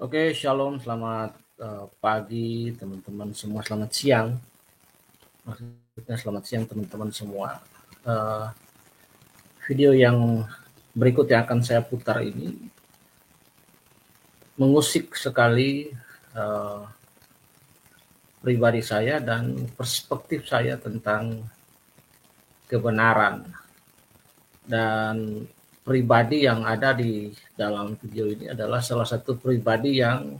Oke, shalom, selamat pagi teman-teman semua, selamat siang. Maksudnya selamat siang teman-teman semua. Video yang berikut yang akan saya putar ini mengusik sekali pribadi saya dan perspektif saya tentang kebenaran. Dan pribadi yang ada di dalam video ini adalah salah satu pribadi yang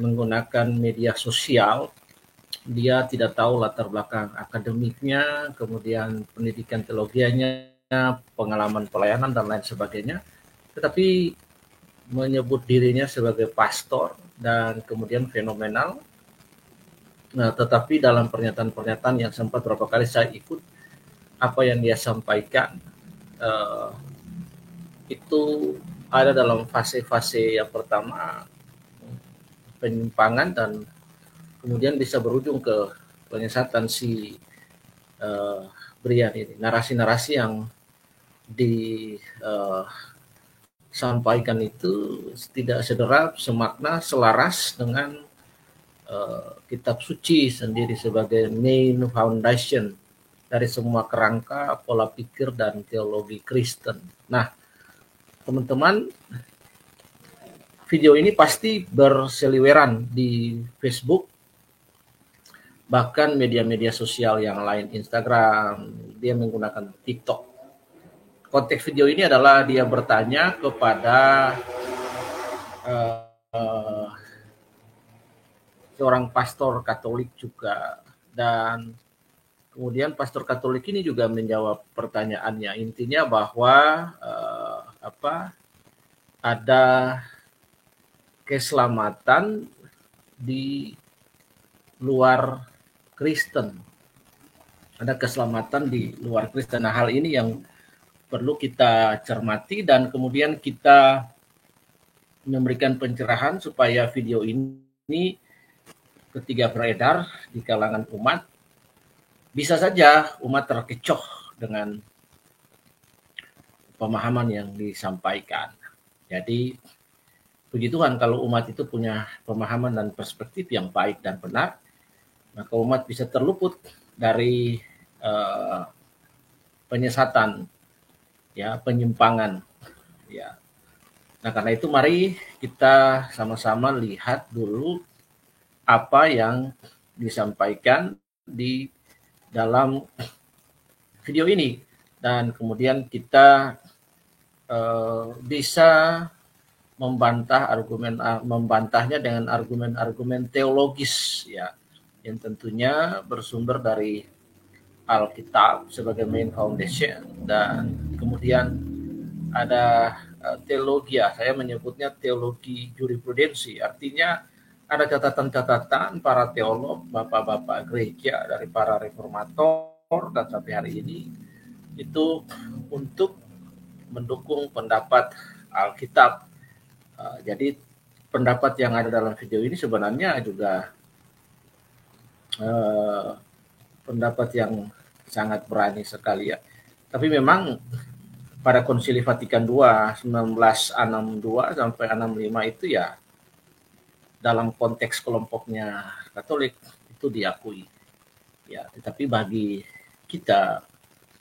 menggunakan media sosial. Dia tidak tahu latar belakang akademiknya, kemudian pendidikan teologianya, pengalaman pelayanan, dan lain sebagainya. Tetapi menyebut dirinya sebagai pastor dan kemudian fenomenal. Nah, tetapi dalam pernyataan-pernyataan yang sempat beberapa kali saya ikut, apa yang dia sampaikan, itu ada dalam fase-fase yang pertama, penyimpangan, dan kemudian bisa berujung ke penyesatan si Brian ini. Narasi-narasi yang disampaikan itu tidak sederap, semakna, selaras dengan kitab suci sendiri sebagai main foundation dari semua kerangka, pola pikir, dan teologi Kristen. Nah, teman-teman, video ini pasti berseliweran di Facebook, bahkan media-media sosial yang lain, Instagram, dia menggunakan TikTok. Konteks video ini adalah dia bertanya kepada seorang pastor Katolik juga, dan kemudian pastor Katolik ini juga menjawab pertanyaannya. Intinya bahwa ada keselamatan di luar Kristen. Ada keselamatan di luar Kristen. Nah, hal ini yang perlu kita cermati dan kemudian kita memberikan pencerahan supaya video ini ketika beredar di kalangan umat, bisa saja umat terkecoh dengan pemahaman yang disampaikan. Jadi, puji Tuhan kalau umat itu punya pemahaman dan perspektif yang baik dan benar, maka umat bisa terluput dari penyesatan, ya, penyimpangan, ya. Nah, karena itu mari kita sama-sama lihat dulu apa yang disampaikan di dalam video ini, dan kemudian kita bisa membantahnya dengan argumen-argumen teologis, ya, yang tentunya bersumber dari Alkitab sebagai main foundation, dan kemudian ada teologia, saya menyebutnya teologi jurisprudensi, artinya ada catatan-catatan para teolog, bapak-bapak gereja dari para reformator dan sampai hari ini itu untuk mendukung pendapat Alkitab. Jadi pendapat yang ada dalam video ini sebenarnya juga pendapat yang sangat berani sekali, ya. Tapi memang pada Konsili Vatikan II 1962 sampai 65 itu, ya, dalam konteks kelompoknya Katolik itu diakui, ya. Tetapi bagi kita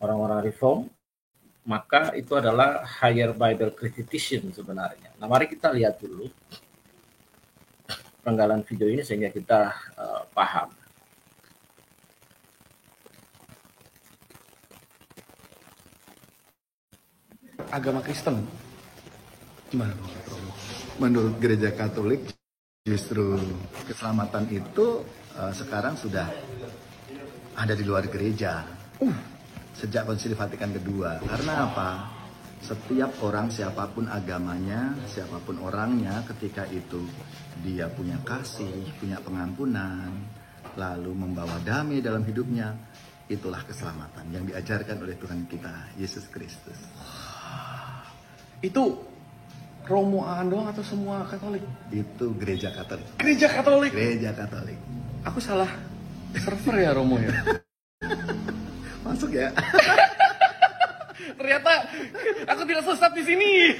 orang-orang Reform, maka itu adalah higher Bible criticism sebenarnya. Nah, mari kita lihat dulu penggalan video ini sehingga kita paham. Agama Kristen, menurut Gereja Katolik justru keselamatan itu sekarang sudah ada di luar gereja sejak Konsili Vatikan II. Karena apa? Setiap orang, siapapun agamanya, siapapun orangnya, ketika itu dia punya kasih, punya pengampunan, lalu membawa damai dalam hidupnya, itulah keselamatan yang diajarkan oleh Tuhan kita Yesus Kristus. Itu Romo Aan doang atau semua Katolik? Itu Gereja Katolik. Gereja Katolik. Gereja Katolik. Aku salah server ya, Romo, ya? Masuk ya. Ternyata aku tidak sesat di sini.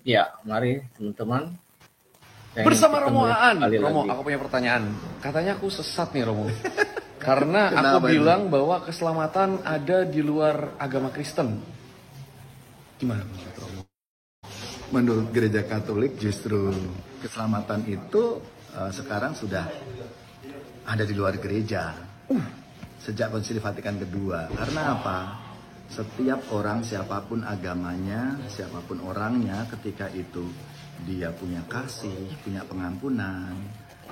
Ya, mari teman-teman. Saya ingin Bersama kita Romo melihat Aan. kembali Romo, lagi. aku punya pertanyaan. Katanya aku sesat nih Romo. Karena aku Kenapa itu? bilang bahwa keselamatan ada di luar agama Kristen. Gimana menurut Romo? Menurut gereja Katolik justru keselamatan itu sekarang sudah ada di luar gereja sejak Konsili Vatikan kedua. Karena apa? Setiap orang, siapapun agamanya, siapapun orangnya, ketika itu dia punya kasih, punya pengampunan,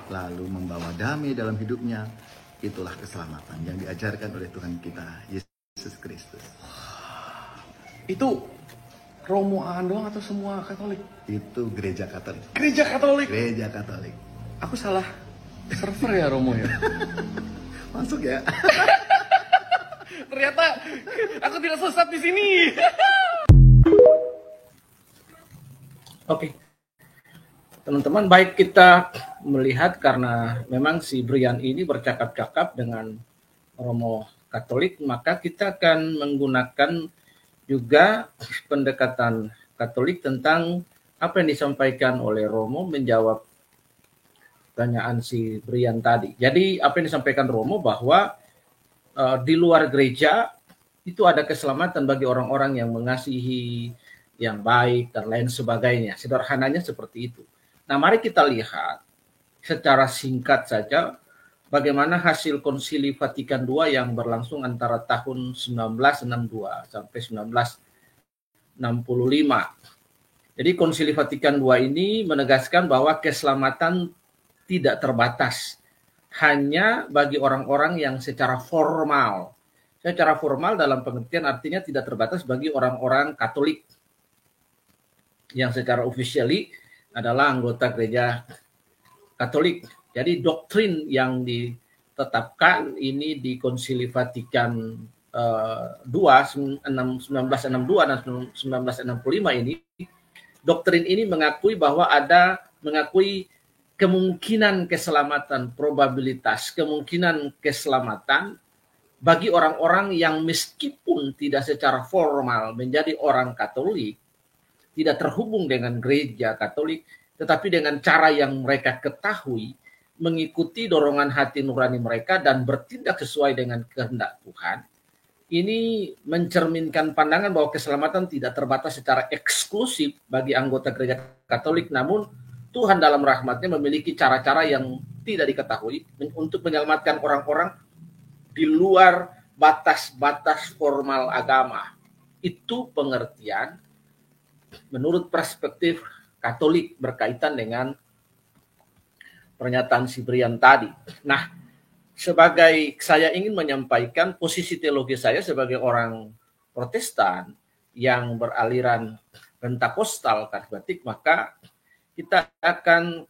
lalu membawa damai dalam hidupnya, itulah keselamatan yang diajarkan oleh Tuhan kita, Yesus Kristus. Itu Romo Aan doang atau semua Katolik? Itu gereja Katolik. Gereja Katolik. Gereja Katolik. Aku salah server ya Romo ya? Masuk ya. Ternyata aku tidak sesat di sini. Oke. Teman-teman, baik kita melihat karena memang si Brian ini bercakap-cakap dengan Romo Katolik, maka kita akan menggunakan juga pendekatan Katolik tentang apa yang disampaikan oleh Romo menjawab pertanyaan si Brian tadi. Jadi apa yang disampaikan Romo bahwa di luar gereja itu ada keselamatan bagi orang-orang yang mengasihi, yang baik dan lain sebagainya. Sederhananya seperti itu. Nah, mari kita lihat secara singkat saja bagaimana hasil Konsili Vatikan II yang berlangsung antara tahun 1962 sampai 1965. Jadi Konsili Vatikan II ini menegaskan bahwa keselamatan tidak terbatas hanya bagi orang-orang yang secara formal. Secara formal dalam pengertian artinya tidak terbatas bagi orang-orang Katolik yang secara officially adalah anggota gereja Katolik. Jadi doktrin yang ditetapkan ini di Konsili Vatikan II 1962 dan 1965 ini, doktrin ini mengakui bahwa mengakui kemungkinan keselamatan, probabilitas kemungkinan keselamatan bagi orang-orang yang meskipun tidak secara formal menjadi orang Katolik, tidak terhubung dengan gereja Katolik, tetapi dengan cara yang mereka ketahui, mengikuti dorongan hati nurani mereka dan bertindak sesuai dengan kehendak Tuhan. Ini mencerminkan pandangan bahwa keselamatan tidak terbatas secara eksklusif bagi anggota gereja Katolik, namun Tuhan dalam rahmatnya memiliki cara-cara yang tidak diketahui untuk menyelamatkan orang-orang di luar batas-batas formal agama. Itu pengertian menurut perspektif Katolik berkaitan dengan pernyataan si Brian tadi. Nah, sebagai saya ingin menyampaikan posisi teologi saya sebagai orang Protestan yang beraliran Pentapostal karismatik, maka kita akan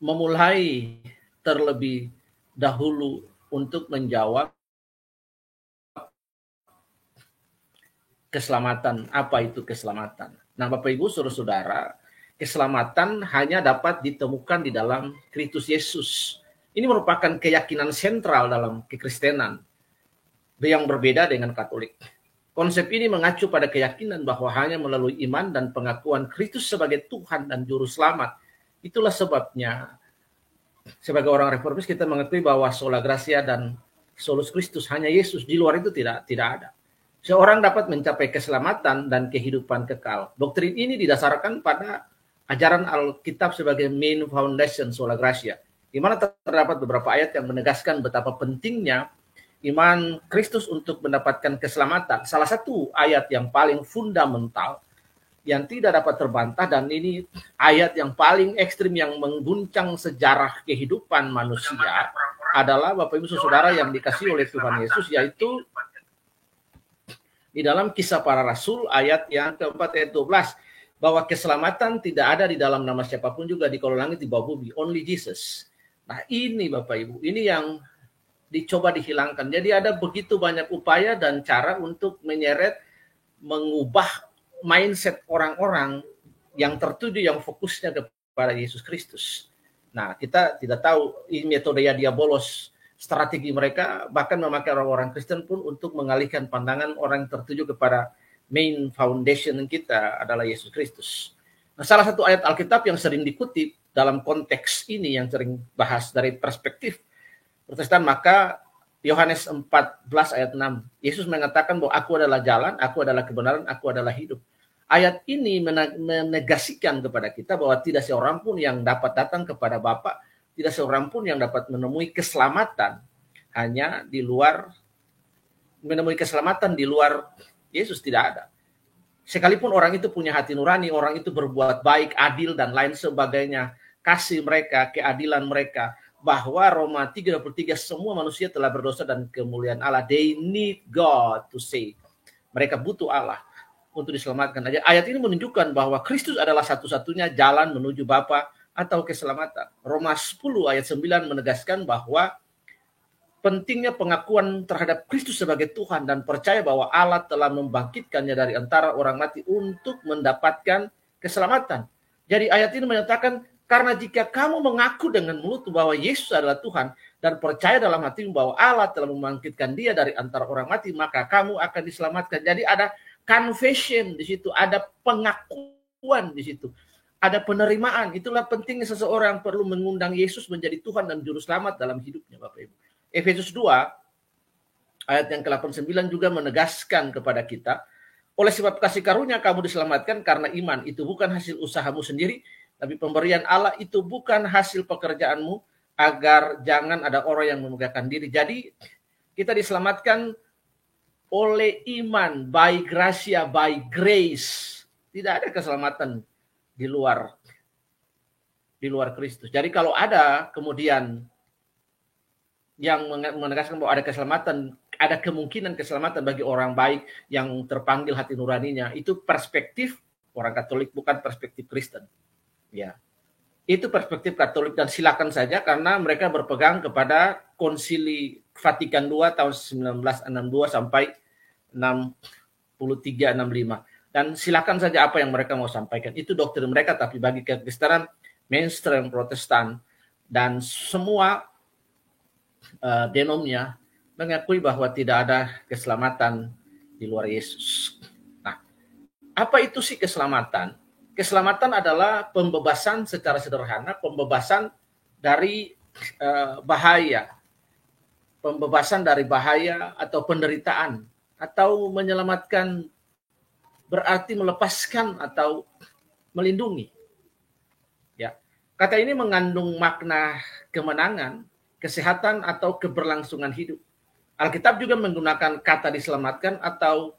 memulai terlebih dahulu untuk menjawab keselamatan. Apa itu keselamatan? Nah, Bapak Ibu Saudara-saudara, keselamatan hanya dapat ditemukan di dalam Kristus Yesus. Ini merupakan keyakinan sentral dalam kekristenan yang berbeda dengan Katolik. Konsep ini mengacu pada keyakinan bahwa hanya melalui iman dan pengakuan Kristus sebagai Tuhan dan Juru Selamat. Itulah sebabnya sebagai orang reformis kita mengakui bahwa sola gratia dan solus Kristus, hanya Yesus, di luar itu tidak ada. Seorang dapat mencapai keselamatan dan kehidupan kekal. Doktrin ini didasarkan pada ajaran Alkitab sebagai main foundation sola gratia, di mana terdapat beberapa ayat yang menegaskan betapa pentingnya iman Kristus untuk mendapatkan keselamatan. Salah satu ayat yang paling fundamental yang tidak dapat terbantah, dan ini ayat yang paling ekstrim yang mengguncang sejarah kehidupan manusia, adalah Bapak Ibu Saudara yang dikasihi oleh Tuhan Yesus, yaitu di dalam Kisah Para Rasul ayat yang keempat ayat 12, bahwa keselamatan tidak ada di dalam nama siapapun juga di kolong langit, di bawah bumi, only Jesus. Nah, ini Bapak Ibu, ini yang dicoba dihilangkan. Jadi ada begitu banyak upaya dan cara untuk menyeret, mengubah mindset orang-orang yang tertuju, yang fokusnya kepada Yesus Kristus. Nah, kita tidak tahu ini metode diabolos, strategi mereka bahkan memakai orang-orang Kristen pun untuk mengalihkan pandangan orang yang tertuju kepada main foundation kita adalah Yesus Kristus. Nah, salah satu ayat Alkitab yang sering dikutip dalam konteks ini yang sering bahas dari perspektif Protestan, maka Yohanes 14 ayat 6. Yesus mengatakan bahwa aku adalah jalan, aku adalah kebenaran, aku adalah hidup. Ayat ini menegasikan kepada kita bahwa tidak seorang pun yang dapat datang kepada Bapa, tidak seorang pun yang dapat menemui keselamatan hanya di luar, menemui keselamatan di luar Yesus, tidak ada. Sekalipun orang itu punya hati nurani, orang itu berbuat baik, adil, dan lain sebagainya, kasih mereka, keadilan mereka, bahwa Roma 3:23 semua manusia telah berdosa dan kemuliaan Allah. They need God to save. Mereka butuh Allah untuk diselamatkan. Ayat ini menunjukkan bahwa Kristus adalah satu-satunya jalan menuju Bapa atau keselamatan. Roma 10 ayat 9 menegaskan bahwa pentingnya pengakuan terhadap Kristus sebagai Tuhan dan percaya bahwa Allah telah membangkitkannya dari antara orang mati untuk mendapatkan keselamatan. Jadi ayat ini menyatakan, karena jika kamu mengaku dengan mulut bahwa Yesus adalah Tuhan dan percaya dalam hatimu bahwa Allah telah membangkitkan dia dari antara orang mati, maka kamu akan diselamatkan. Jadi ada confession di situ, ada pengakuan di situ, ada penerimaan. Itulah pentingnya seseorang perlu mengundang Yesus menjadi Tuhan dan Juru Selamat dalam hidupnya, Bapak Ibu. Efesus 2 ayat yang ke-89 juga menegaskan kepada kita, oleh sebab kasih karunia kamu diselamatkan karena iman. Itu bukan hasil usahamu sendiri, tapi pemberian Allah. Itu bukan hasil pekerjaanmu, agar jangan ada orang yang memegahkan diri. Jadi kita diselamatkan oleh iman, by gracia, by grace. Tidak ada keselamatan di luar Kristus. Jadi kalau ada kemudian yang menegaskan bahwa ada keselamatan, ada kemungkinan keselamatan bagi orang baik yang terpanggil hati nuraninya, itu perspektif orang Katolik, bukan perspektif Kristen. Ya, itu perspektif Katolik, dan silakan saja karena mereka berpegang kepada Konsili Vatikan II tahun 1962 sampai 63-65, dan silakan saja apa yang mereka mau sampaikan, itu doktrin mereka. Tapi bagi Kekristenan mainstream Protestan dan semua denomnya mengakui bahwa tidak ada keselamatan di luar Yesus. Nah, apa itu sih keselamatan? Keselamatan adalah pembebasan secara sederhana, pembebasan dari bahaya, pembebasan dari bahaya atau penderitaan, atau menyelamatkan berarti melepaskan atau melindungi. Ya, kata ini mengandung makna kemenangan, kesehatan, atau keberlangsungan hidup. Alkitab juga menggunakan kata diselamatkan atau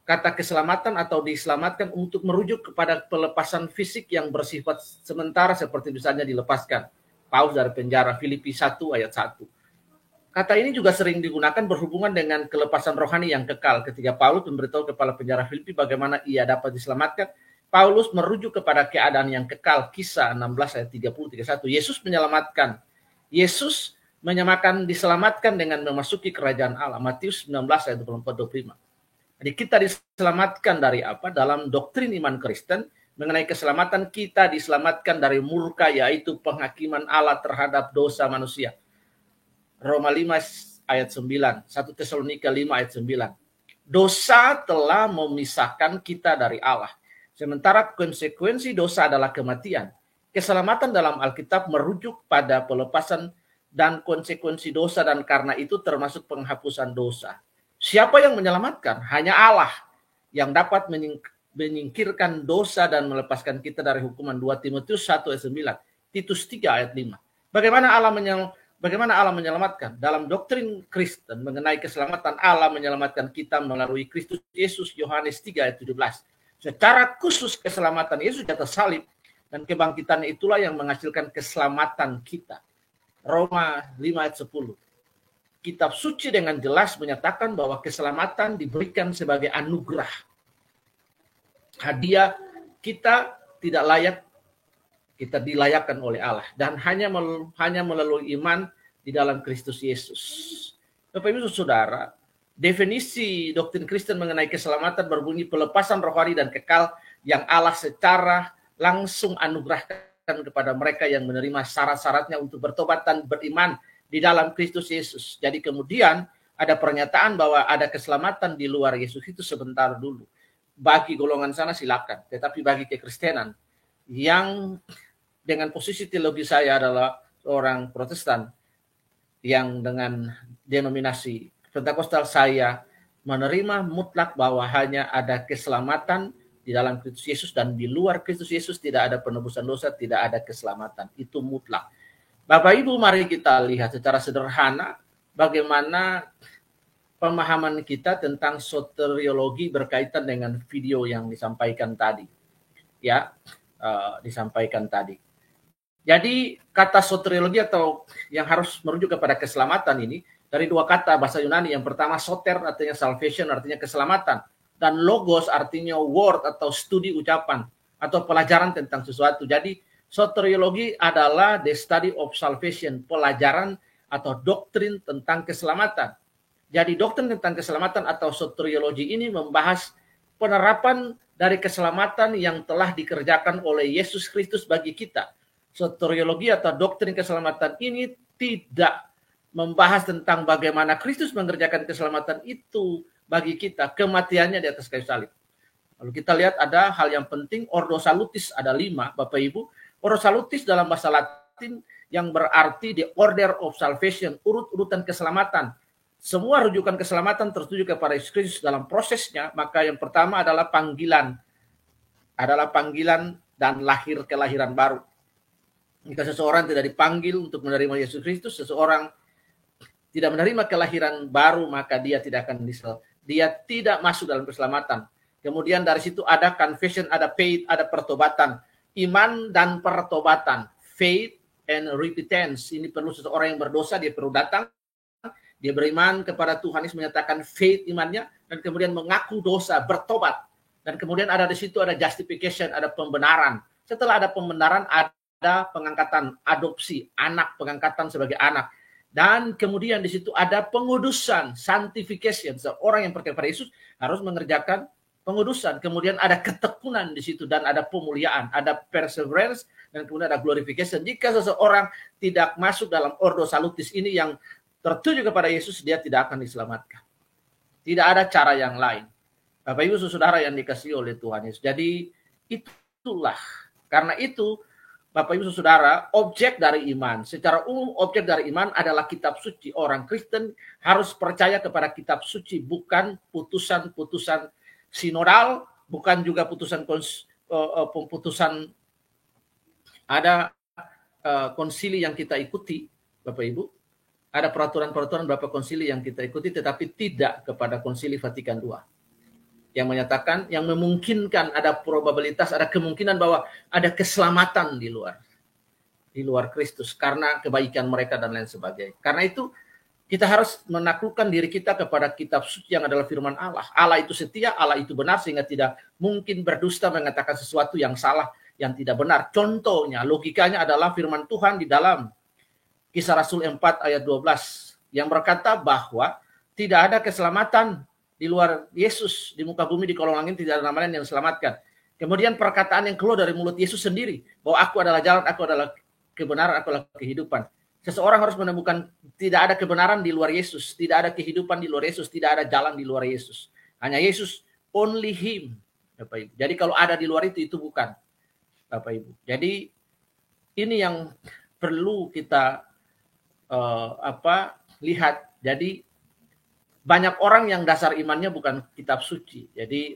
kata keselamatan atau diselamatkan untuk merujuk kepada pelepasan fisik yang bersifat sementara, seperti misalnya dilepaskan Paulus dari penjara, Filipi 1 ayat 1. Kata ini juga sering digunakan berhubungan dengan kelepasan rohani yang kekal. Ketika Paulus memberitahu kepala penjara Filipi bagaimana ia dapat diselamatkan, Paulus merujuk kepada keadaan yang kekal. Kisah 16 ayat 30-31. Yesus menyelamatkan. Yesus menyamakan diselamatkan dengan memasuki kerajaan Allah. Matius 19 ayat 24-25. Jadi kita diselamatkan dari apa? Dalam doktrin iman Kristen mengenai keselamatan, kita diselamatkan dari murka, yaitu penghakiman Allah terhadap dosa manusia. Roma 5 ayat 9, 1 Tesalonika 5 ayat 9. Dosa telah memisahkan kita dari Allah. Sementara konsekuensi dosa adalah kematian. Keselamatan dalam Alkitab merujuk pada pelepasan dan konsekuensi dosa, dan karena itu termasuk penghapusan dosa. Siapa yang menyelamatkan? Hanya Allah yang dapat menyingkirkan dosa dan melepaskan kita dari hukuman. 2 Timotius 1 ayat 9, Titus 3 ayat 5. Bagaimana Allah menyelamatkan? Dalam doktrin Kristen mengenai keselamatan, Allah menyelamatkan kita melalui Kristus Yesus, Yohanes 3 ayat 17. Secara khusus keselamatan Yesus di atas salib dan kebangkitan itulah yang menghasilkan keselamatan kita. Roma 5 ayat 10. Kitab suci dengan jelas menyatakan bahwa keselamatan diberikan sebagai anugerah. Hadiah kita tidak layak, kita dilayakkan oleh Allah, dan hanya melalui iman di dalam Kristus Yesus. Bapak Ibu Saudara, definisi doktrin Kristen mengenai keselamatan berbunyi pelepasan rohani dan kekal yang Allah secara langsung anugerahkan kepada mereka yang menerima syarat-syaratnya untuk bertobat dan beriman di dalam Kristus Yesus. Jadi kemudian ada pernyataan bahwa ada keselamatan di luar Yesus itu sebentar dulu. bagi golongan sana silakan, tetapi bagi kekristenan yang dengan posisi teologi saya adalah seorang Protestan yang dengan denominasi Pentakosta, saya menerima mutlak bahwa hanya ada keselamatan di dalam Kristus Yesus, dan di luar Kristus Yesus tidak ada penebusan dosa, tidak ada keselamatan. Itu mutlak. Bapak Ibu, mari kita lihat secara sederhana bagaimana pemahaman kita tentang soteriologi berkaitan dengan video yang disampaikan tadi. Ya, disampaikan tadi. Jadi kata soteriologi atau yang harus merujuk kepada keselamatan ini dari dua kata bahasa Yunani. Yang pertama soter artinya salvation, artinya keselamatan, dan logos artinya word atau studi ucapan atau pelajaran tentang sesuatu. Jadi soteriologi adalah the study of salvation, pelajaran atau doktrin tentang keselamatan. Jadi doktrin tentang keselamatan atau soteriologi ini membahas penerapan dari keselamatan yang telah dikerjakan oleh Yesus Kristus bagi kita. Soteriologi atau doktrin keselamatan ini tidak membahas tentang bagaimana Kristus mengerjakan keselamatan itu bagi kita, kematiannya di atas kayu salib. Lalu kita lihat ada hal yang penting, ordo salutis ada 5, Bapak Ibu. Ordo salutis dalam bahasa Latin yang berarti the order of salvation, urut-urutan keselamatan. Semua rujukan keselamatan tertuju kepada Yesus Kristus dalam prosesnya. Maka yang pertama adalah panggilan dan kelahiran baru. Jika seseorang tidak dipanggil untuk menerima Yesus Kristus, seseorang tidak menerima kelahiran baru, maka dia tidak masuk dalam keselamatan. Kemudian dari situ ada confession, ada faith, ada pertobatan, iman dan pertobatan, faith and repentance. Ini perlu seseorang yang berdosa, dia perlu datang, dia beriman kepada Tuhan Yesus, menyatakan faith imannya, dan kemudian mengaku dosa, bertobat. Dan kemudian ada di situ ada justification, ada pembenaran. Setelah ada pembenaran, ada pengangkatan, adopsi, anak, pengangkatan sebagai anak. Dan kemudian di situ ada pengudusan, sanctification. Seorang yang percaya pada Yesus harus mengerjakan pengudusan. Kemudian ada ketekunan di situ dan ada pemuliaan, ada perseverance, dan kemudian ada glorification. Jika seseorang tidak masuk dalam ordo salutis ini yang tertuju kepada Yesus, dia tidak akan diselamatkan. Tidak ada cara yang lain. Bapak Ibu saudara yang dikasihi oleh Tuhan Yesus. Jadi itulah, karena itu Bapak Ibu saudara, objek dari iman. Secara umum objek dari iman adalah kitab suci. Orang Kristen harus percaya kepada kitab suci, bukan putusan-putusan sinodal, bukan juga putusan ada konsili yang kita ikuti, Bapak Ibu. Ada peraturan-peraturan beberapa konsili yang kita ikuti, tetapi tidak kepada konsili Vatikan II. Yang menyatakan, yang memungkinkan ada probabilitas, ada kemungkinan bahwa ada keselamatan di luar Kristus karena kebaikan mereka dan lain sebagainya. Karena itu kita harus menaklukkan diri kita kepada kitab suci yang adalah firman Allah. Allah itu setia, Allah itu benar, sehingga tidak mungkin berdusta mengatakan sesuatu yang salah, yang tidak benar. Contohnya, logikanya adalah firman Tuhan di dalam Kisah Rasul 4 ayat 12 yang berkata bahwa tidak ada keselamatan di luar Yesus, di muka bumi, di kolong langit tidak ada nama lain yang diselamatkan. Kemudian perkataan yang keluar dari mulut Yesus sendiri, bahwa aku adalah jalan, aku adalah kebenaran, aku adalah kehidupan. Seseorang harus menemukan tidak ada kebenaran di luar Yesus, tidak ada kehidupan di luar Yesus, tidak ada jalan di luar Yesus. Hanya Yesus, only Him, Bapak Ibu. Jadi kalau ada di luar itu bukan, Bapak Ibu. Jadi ini yang perlu kita lihat. Jadi banyak orang yang dasar imannya bukan kitab suci. Jadi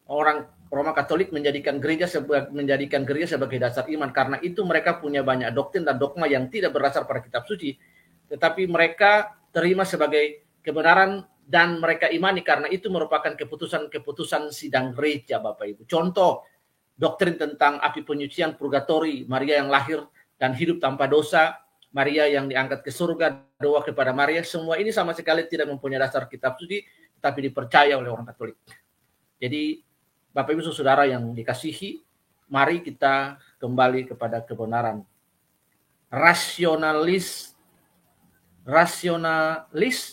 orang Roma Katolik menjadikan gereja sebagai dasar iman. Karena itu mereka punya banyak doktrin dan dogma yang tidak berdasar pada kitab suci. Tetapi mereka terima sebagai kebenaran dan mereka imani karena itu merupakan keputusan sidang gereja, Bapak Ibu. Contoh, doktrin tentang api penyucian, purgatori, Maria yang lahir dan hidup tanpa dosa, Maria yang diangkat ke surga, doa kepada Maria, semua ini sama sekali tidak mempunyai dasar kitab suci, tapi dipercaya oleh orang Katolik. Jadi, Bapak Ibu saudara yang dikasihi, mari kita kembali kepada kebenaran. Rasionalis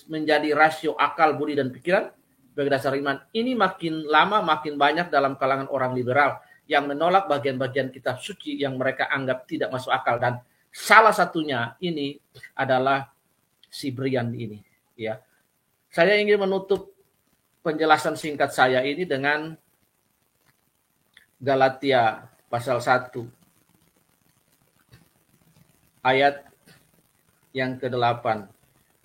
menjadi rasio akal, budi, dan pikiran sebagai dasar iman. Ini makin lama makin banyak dalam kalangan orang liberal yang menolak bagian-bagian kitab suci yang mereka anggap tidak masuk akal, dan salah satunya ini adalah si Brian ini. Ya, saya ingin menutup penjelasan singkat saya ini dengan Galatia pasal 1 ayat yang ke-8.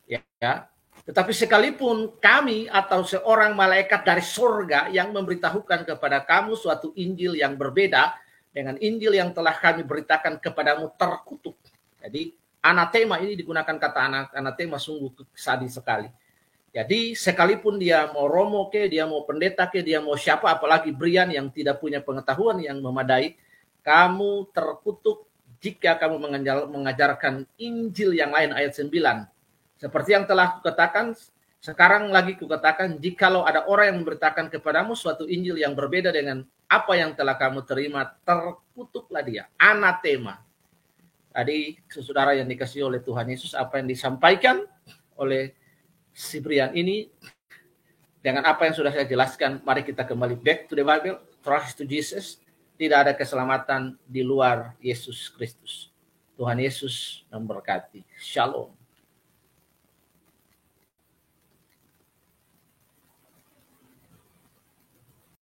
Ya. Tetapi sekalipun kami atau seorang malaikat dari surga yang memberitahukan kepada kamu suatu Injil yang berbeda dengan Injil yang telah kami beritakan kepadamu terkutuk. Jadi anatema ini digunakan kata anatema sungguh sadis sekali. Jadi sekalipun dia mau romo ke, dia mau pendeta ke, dia mau siapa, apalagi Brian yang tidak punya pengetahuan yang memadai, kamu terkutuk jika kamu mengajarkan Injil yang lain ayat 9. Seperti yang telah kukatakan, sekarang lagi kukatakan, jikalau ada orang yang memberitakan kepadamu suatu Injil yang berbeda dengan apa yang telah kamu terima, terkutuklah dia. Anatema. Tadi saudara yang dikasihi oleh Tuhan Yesus, apa yang disampaikan oleh si Brian ini, dengan apa yang sudah saya jelaskan, mari kita kembali back to the Bible, trust to Jesus. Tidak ada keselamatan di luar Yesus Kristus. Tuhan Yesus memberkati. Shalom.